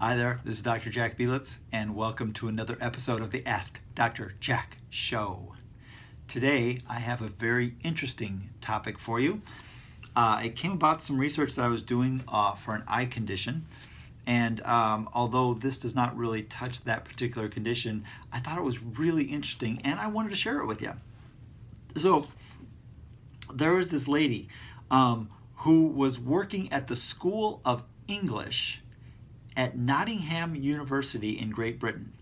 Hi there, this is Dr. Jack Belitz, and welcome to another episode of the Ask Dr. Jack Show. Today, I have a very interesting topic for you. It came about some research that I was doing for an eye condition, and although this does not really touch that particular condition, I thought it was really interesting, and I wanted to share it with you. So, there was this lady who was working at the School of English at Nottingham University in Great Britain.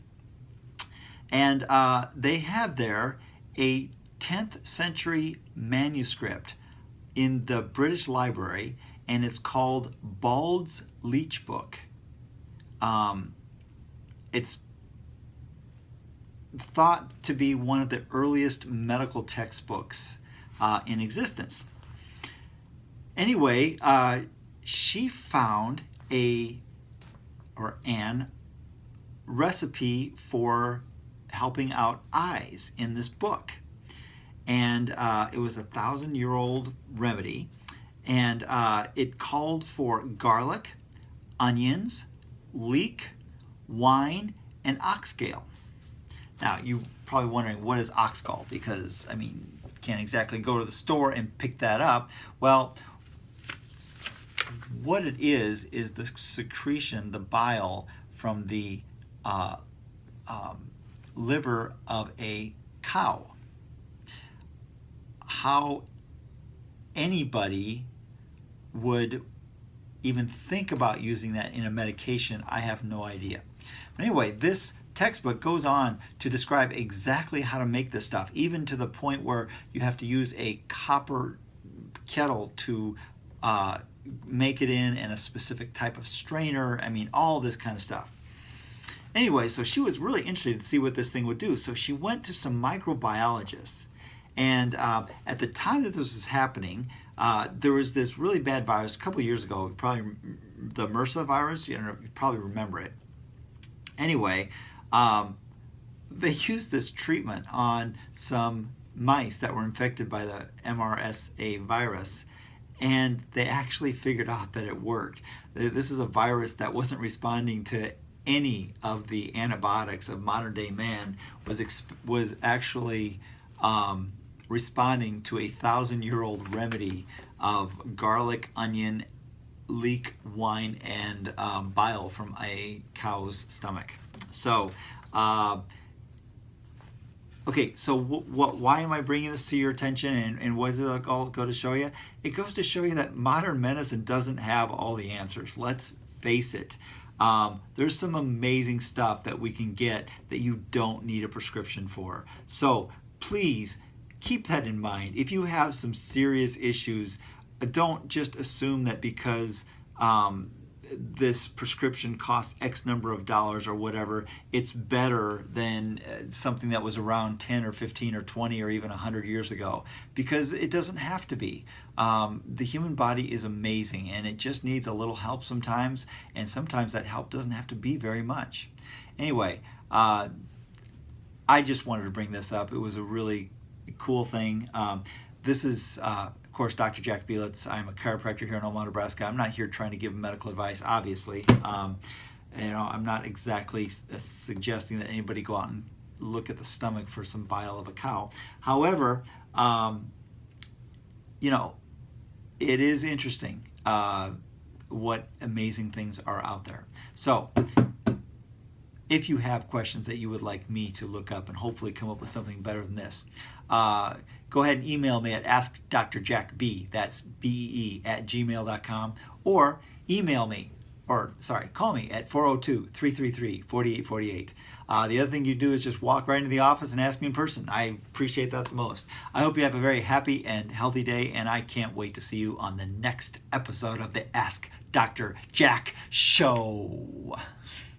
And they have there a 10th century manuscript in the British Library, and it's called Bald's Leech Book. It's thought to be one of the earliest medical textbooks in existence. Anyway, she found an recipe for helping out eyes in this book. And it was a 1,000-year-old remedy. And it called for garlic, onions, leek, wine, and oxgall. Now, you're probably wondering, what is oxgall? Because, I mean, you can't exactly go to the store and pick that up. Well, what it is the secretion, the bile from the liver of a cow. How anybody would even think about using that in a medication, I have no idea. But anyway, this textbook goes on to describe exactly how to make this stuff, even to the point where you have to use a copper kettle to make it in, and a specific type of strainer. I mean, all this kind of stuff. Anyway, so she was really interested to see what this thing would do. So she went to some microbiologists. And at the time that this was happening, there was this really bad virus a couple of years ago, probably the MRSA virus. You probably remember it. Anyway, they used this treatment on some mice that were infected by the MRSA virus. And they actually figured out that it worked. This is a virus that wasn't responding to any of the antibiotics of modern day man, was actually responding to a 1,000-year-old remedy of garlic, onion, leek, wine, and bile from a cow's stomach. So, okay, so why am I bringing this to your attention, and what does it all go to show you? It goes to show you that modern medicine doesn't have all the answers. Let's face it. There's some amazing stuff that we can get that you don't need a prescription for. So please keep that in mind. If you have some serious issues, don't just assume that because this prescription costs X number of dollars or whatever, it's better than something that was around 10 or 15 or 20 or even 100 years ago, because it doesn't have to be. The human body is amazing, and it just needs a little help sometimes, and sometimes that help doesn't have to be very much. Anyway, I just wanted to bring this up. It was a really cool thing. This is of course, Dr. Jack Belitz. I'm a chiropractor here in Omaha, Nebraska. I'm not here trying to give medical advice, obviously. I'm not exactly suggesting that anybody go out and look at the stomach for some bile of a cow. However, it is interesting what amazing things are out there. So, if you have questions that you would like me to look up and hopefully come up with something better than this, go ahead and email me at AskDrJackB, that's BEE, @gmail.com, or call me at 402-333-4848. The other thing you do is just walk right into the office and ask me in person. I appreciate that the most. I hope you have a very happy and healthy day, and I can't wait to see you on the next episode of the Ask Dr. Jack Show.